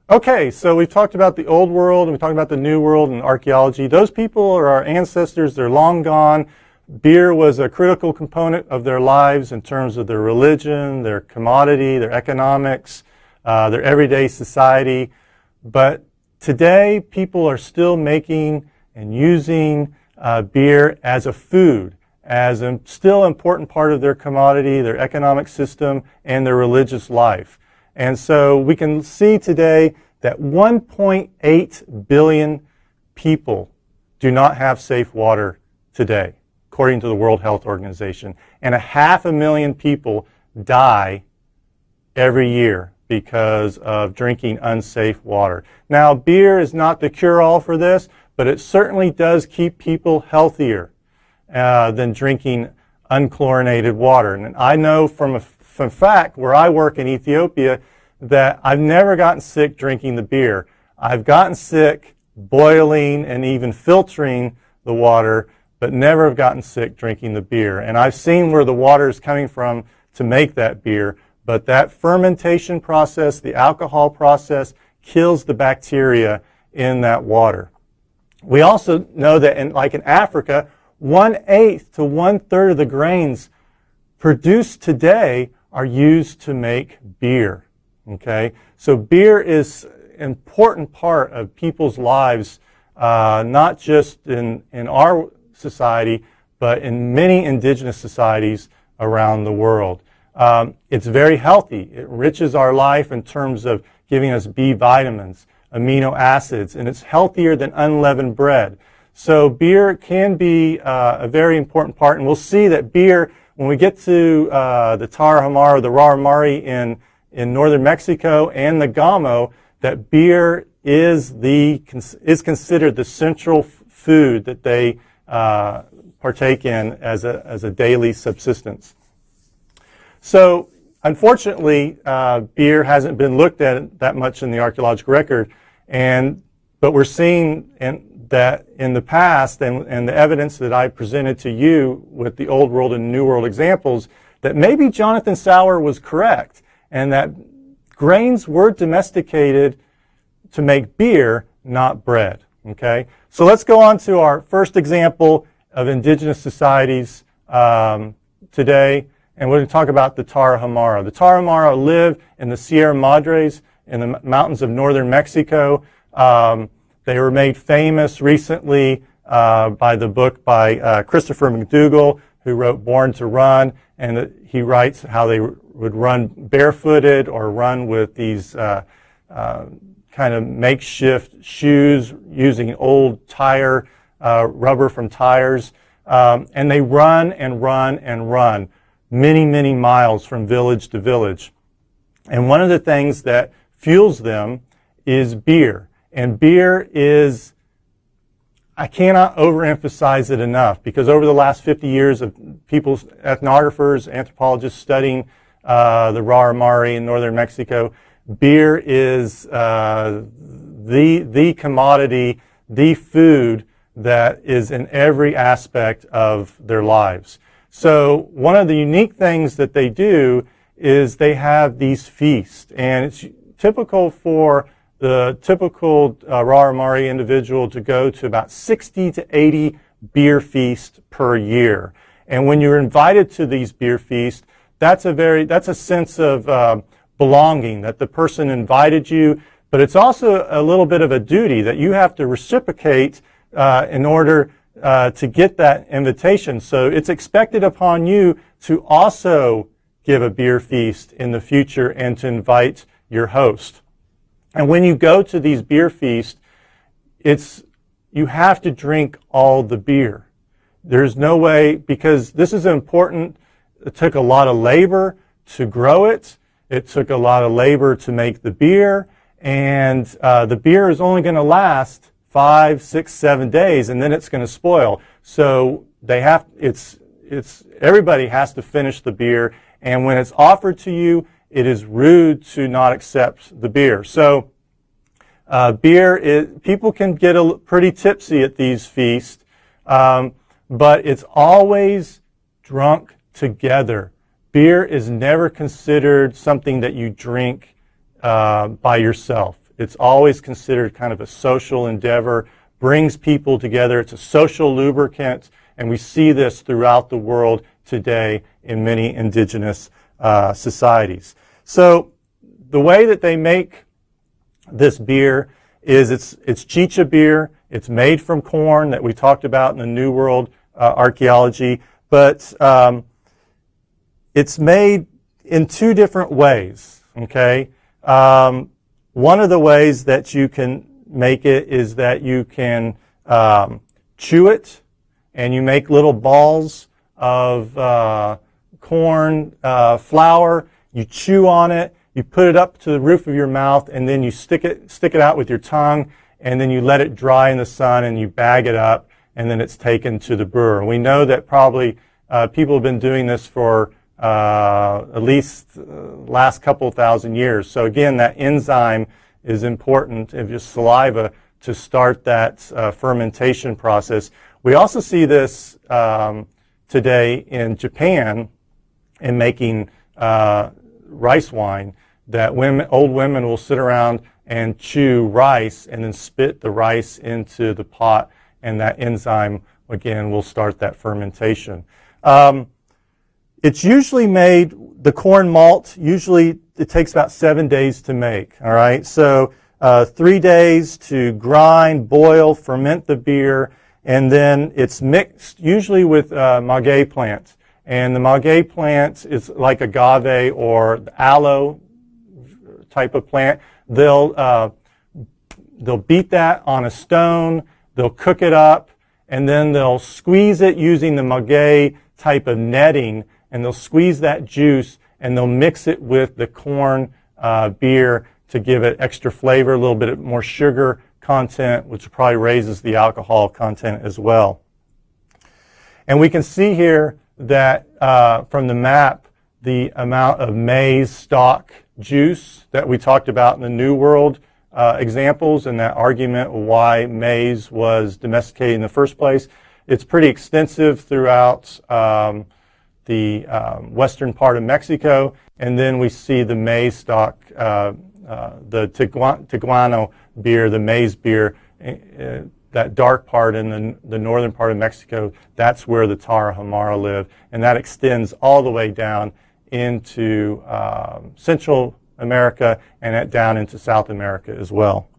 Okay, so we've talked about the old world and we talked about the new world and archaeology. Those people are our ancestors. They're long gone. Beer was a critical component of their lives in terms of their religion, their commodity, their economics, their everyday society. But today, people are still making and using beer as a food, as a still important part of their commodity, their economic system, and their religious life. And so we can see today that 1.8 billion people do not have safe water today, according to the World Health Organization. And 500,000 people die every year because of drinking unsafe water. Now, beer is not the cure-all for this, but it certainly does keep people healthier than drinking unchlorinated water. And I know from fact, where I work in Ethiopia, that I've never gotten sick drinking the beer. I've gotten sick boiling and even filtering the water, but never have gotten sick drinking the beer. And I've seen where the water is coming from to make that beer, but that fermentation process, the alcohol process, kills the bacteria in that water. We also know that in Africa, 1/8 to 1/3 of the grains produced today are used to make beer. Okay, so beer is an important part of people's lives, not just in our society, but in many indigenous societies around the world. It's very healthy. It enriches our life in terms of giving us B vitamins, amino acids, and it's healthier than unleavened bread. So beer can be a very important part, and we'll see that beer, when we get to the Tarahumara, the Raramari in northern Mexico and the Gamo, that beer is considered the central food that they partake in as a daily subsistence. So, unfortunately, beer hasn't been looked at that much in the archaeological record, but we're seeing that in the past, and the evidence that I presented to you with the Old World and New World examples, that maybe Jonathan Sauer was correct, and that grains were domesticated to make beer, not bread. Okay, so let's go on to our first example of indigenous societies today, and we're going to talk about the Tarahumara. The Tarahumara live in the Sierra Madres in the mountains of northern Mexico. They were made famous recently by the book by Christopher McDougall, who wrote Born to Run, and he writes how they would run barefooted or run with these kind of makeshift shoes using old rubber from tires. And they run and run and run many, many miles from village to village. And one of the things that fuels them is beer. And beer is, I cannot overemphasize it enough, because over the last 50 years of people's ethnographers, anthropologists studying the Raramari in northern Mexico, beer is the commodity, the food that is in every aspect of their lives. So one of the unique things that they do is they have these feasts, and it's typical for the typical Raramari individual to go to about 60 to 80 beer feasts per year. And when you're invited to these beer feasts, that's a sense of belonging, that the person invited you, but it's also a little bit of a duty that you have to reciprocate in order to get that invitation. So it's expected upon you to also give a beer feast in the future and to invite your host. And when you go to these beer feasts, you have to drink all the beer. There's no way, because this is important. It took a lot of labor to grow it. It took a lot of labor to make the beer, and the beer is only going to last 5, 6, 7 days, and then it's going to spoil. So everybody has to finish the beer, and when it's offered to you, it is rude to not accept the beer. So people can get pretty tipsy at these feasts, but it's always drunk together. Beer is never considered something that you drink by yourself. It's always considered kind of a social endeavor, brings people together. It's a social lubricant, and we see this throughout the world today in many indigenous societies. So the way that they make this beer is it's chicha beer. It's made from corn that we talked about in the New World archaeology, but it's made in two different ways, okay? One of the ways that you can make it is that you can chew it, and you make little balls of corn flour. You chew on it, you put it up to the roof of your mouth, and then you stick it out with your tongue, and then you let it dry in the sun, and you bag it up, and then it's taken to the brewer. We know that probably people have been doing this for at least last couple of thousand years. So again, that enzyme is important in your saliva to start that fermentation process. We also see this today in Japan in making rice wine, that old women will sit around and chew rice and then spit the rice into the pot, and that enzyme, again, will start that fermentation. It's usually made, the corn malt, usually it takes about 7 days to make, all right? So 3 days to grind, boil, ferment the beer, and then it's mixed usually with maguey plants. And the maguey plant is like agave or aloe type of plant. They'll beat that on a stone, they'll cook it up, and then they'll squeeze it using the maguey type of netting, and they'll squeeze that juice, and they'll mix it with the corn beer to give it extra flavor, a little bit more sugar content, which probably raises the alcohol content as well. And we can see here that from the map, the amount of maize stalk juice that we talked about in the New World examples, and that argument why maize was domesticated in the first place. It's pretty extensive throughout the western part of Mexico, and then we see the maize stalk, the Tiguano beer, the maize beer, that dark part in the northern part of Mexico. That's where the Tarahumara live, and that extends all the way down into Central America and down into South America as well.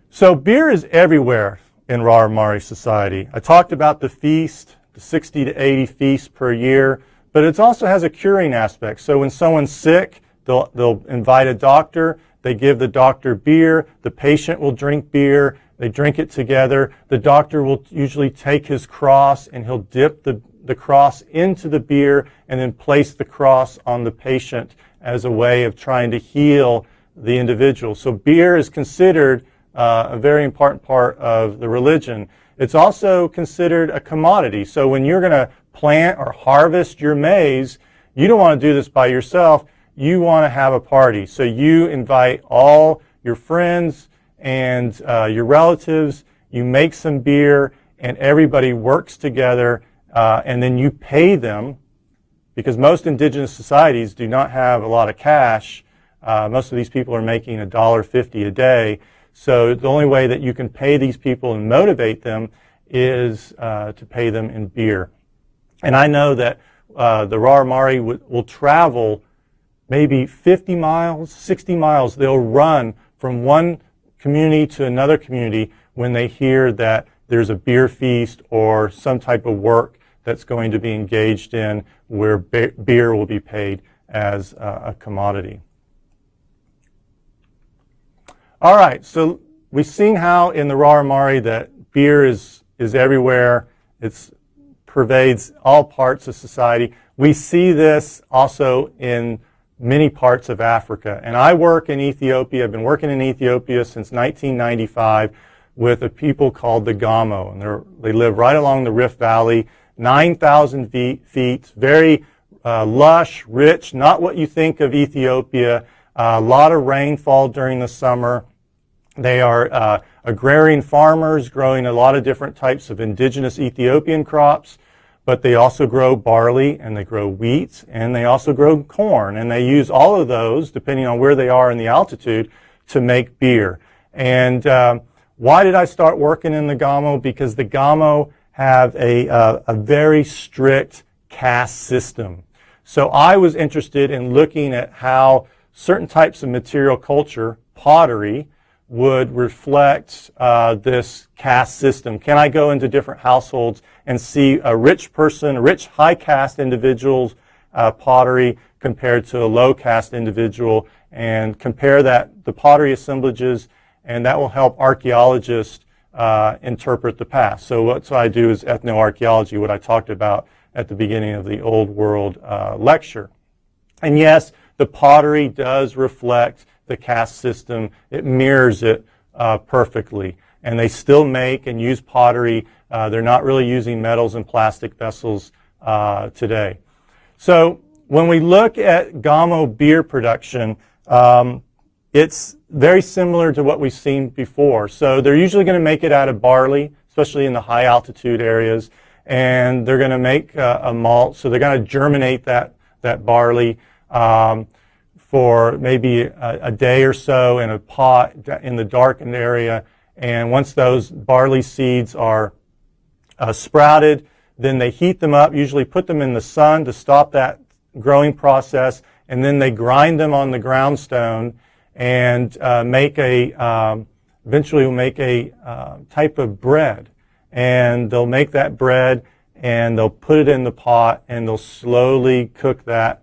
So beer is everywhere in Raramari society. I talked about the feast, the 60 to 80 feasts per year, but it also has a curing aspect. So when someone's sick, they'll invite a doctor, they give the doctor beer, the patient will drink beer, they drink it together. The doctor will usually take his cross and he'll dip the cross into the beer and then place the cross on the patient as a way of trying to heal the individual. So beer is considered a very important part of the religion. It's also considered a commodity. So when you're going to plant or harvest your maize, you don't want to do this by yourself. You want to have a party. So you invite all your friends and your relatives. You make some beer, and everybody works together, and then you pay them, because most indigenous societies do not have a lot of cash. Most of these people are making $1.50 a day. So the only way that you can pay these people and motivate them is to pay them in beer. And I know that the Raramari will travel maybe 50 miles, 60 miles. They'll run from one community to another community when they hear that there's a beer feast or some type of work that's going to be engaged in where beer will be paid as a commodity. All right, so we've seen how in the Raramari that beer is everywhere. It pervades all parts of society. We see this also in many parts of Africa. And I work in Ethiopia. I've been working in Ethiopia since 1995 with a people called the Gamo. And they live right along the Rift Valley, 9,000 feet, very lush, rich, not what you think of Ethiopia. A lot of rainfall during the summer. They are agrarian farmers growing a lot of different types of indigenous Ethiopian crops. but they also grow barley, and they grow wheat, and they also grow corn, and they use all of those, depending on where they are in the altitude, to make beer. And why did I start working in the Gamo? Because the Gamo have a very strict caste system. So I was interested in looking at how certain types of material culture, pottery, would reflect this caste system. Can I go into different households and see a rich person, a rich high caste individual's pottery compared to a low caste individual, and compare the pottery assemblages, and that will help archaeologists interpret the past. So what I do is ethnoarchaeology, what I talked about at the beginning of the Old World lecture. And yes, the pottery does reflect the caste system. It mirrors it perfectly. And they still make and use pottery. They're not really using metals and plastic vessels today. So when we look at Gamo beer production, it's very similar to what we've seen before. So they're usually going to make it out of barley, especially in the high altitude areas. And they're going to make a malt. So they're going to germinate that barley for maybe a day or so in a pot in the darkened area. And once those barley seeds are sprouted, then they heat them up, usually put them in the sun to stop that growing process, and then they grind them on the groundstone and eventually will make a type of bread. And they'll make that bread, and they'll put it in the pot, and they'll slowly cook that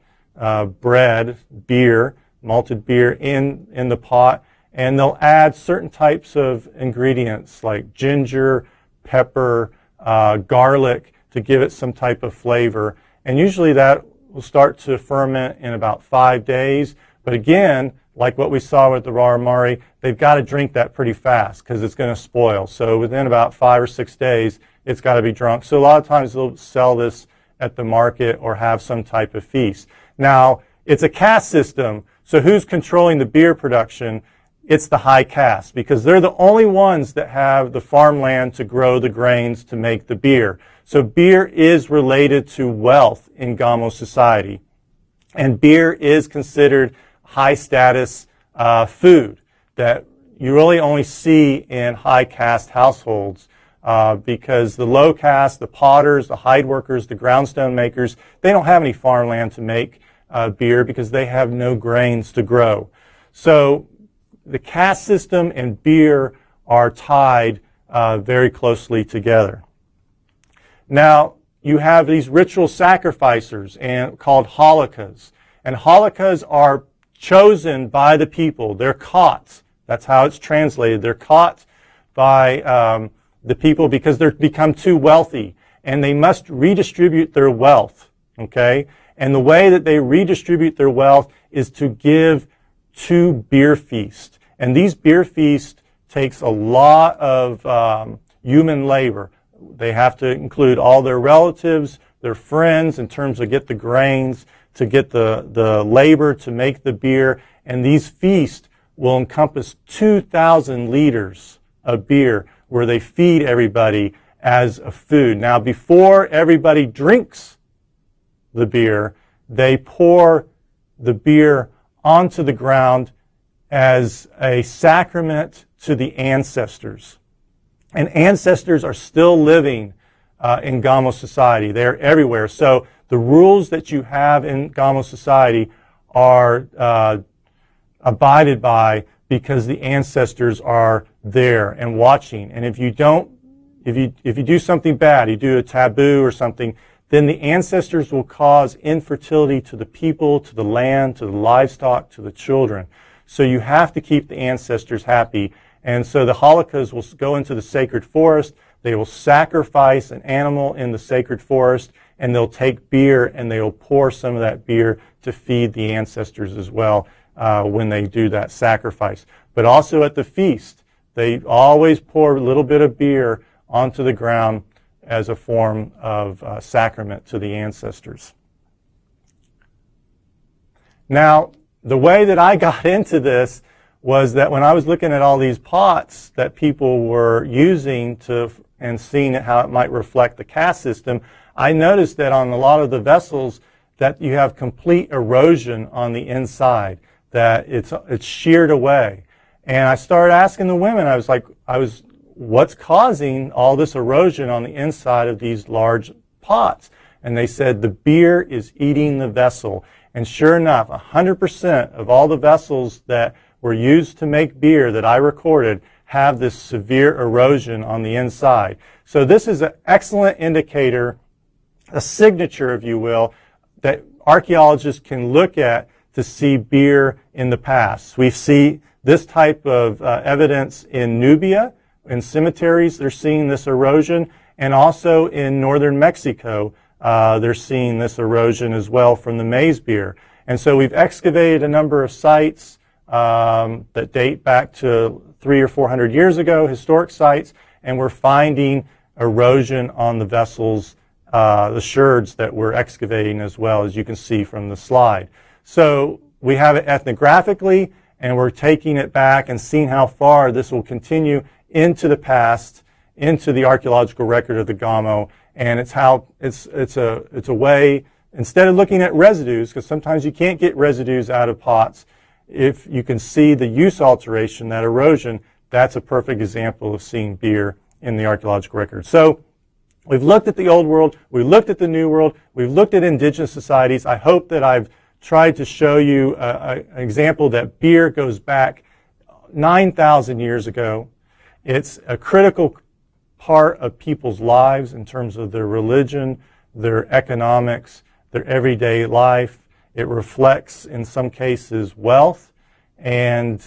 bread, beer, malted beer, in the pot, and they'll add certain types of ingredients like ginger, pepper, garlic to give it some type of flavor. And usually that will start to ferment in about 5 days. But again, like what we saw with the Raramari, they've got to drink that pretty fast because it's going to spoil. So within about 5 or 6 days, it's got to be drunk. So a lot of times they'll sell this at the market or have some type of feast. Now, it's a caste system, so who's controlling the beer production? It's the high caste, because they're the only ones that have the farmland to grow the grains to make the beer. So beer is related to wealth in Gamo society. And beer is considered high status food that you really only see in high caste households because the low caste, the potters, the hide workers, the groundstone makers, they don't have any farmland to make beer because they have no grains to grow. So the caste system and beer are tied very closely together. Now, you have these ritual sacrificers called halakas. And halakas are chosen by the people. They're caught. That's how it's translated. They're caught by the people because they've become too wealthy. And they must redistribute their wealth. Okay? And the way that they redistribute their wealth is to give 2 beer feasts. And these beer feasts takes a lot of human labor. They have to include all their relatives, their friends, in terms of get the grains, to get the labor to make the beer. And these feasts will encompass 2,000 liters of beer where they feed everybody as a food. Now, before everybody drinks the beer, they pour the beer onto the ground as a sacrament to the ancestors. And ancestors are still living in Gamo society. They're everywhere. So the rules that you have in Gamo society are abided by because the ancestors are there and watching. And if you do something bad, you do a taboo or something, then the ancestors will cause infertility to the people, to the land, to the livestock, to the children. So you have to keep the ancestors happy. And so the halakas will go into the sacred forest. They will sacrifice an animal in the sacred forest, and they'll take beer and they will pour some of that beer to feed the ancestors as well when they do that sacrifice. But also at the feast, they always pour a little bit of beer onto the ground as a form of sacrament to the ancestors. Now, the way that I got into this was that when I was looking at all these pots that people were using and seeing how it might reflect the caste system, I noticed that on a lot of the vessels that you have complete erosion on the inside, that it's sheared away. And I started asking the women, what's causing all this erosion on the inside of these large pots? And they said the beer is eating the vessel. And sure enough, 100% of all the vessels that were used to make beer that I recorded have this severe erosion on the inside. So this is an excellent indicator, a signature, if you will, that archaeologists can look at to see beer in the past. We see this type of evidence in Nubia. In cemeteries, they're seeing this erosion, and also in northern Mexico, they're seeing this erosion as well from the maize beer. And so we've excavated a number of sites that date back to 300 or 400 years ago, historic sites, and we're finding erosion on the vessels, the sherds that we're excavating as well, as you can see from the slide. So we have it ethnographically, and we're taking it back and seeing how far this will continue into the past, into the archaeological record of the Gamo, and it's a way, instead of looking at residues, because sometimes you can't get residues out of pots, if you can see the use alteration, that erosion, that's a perfect example of seeing beer in the archaeological record. So we've looked at the Old World, we've looked at the New World, we've looked at indigenous societies. I hope that I've tried to show you an example that beer goes back 9,000 years ago. It's a critical part of people's lives in terms of their religion, their economics, their everyday life. It reflects, in some cases, wealth, and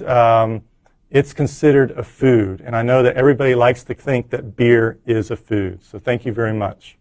it's considered a food. And I know that everybody likes to think that beer is a food. So thank you very much.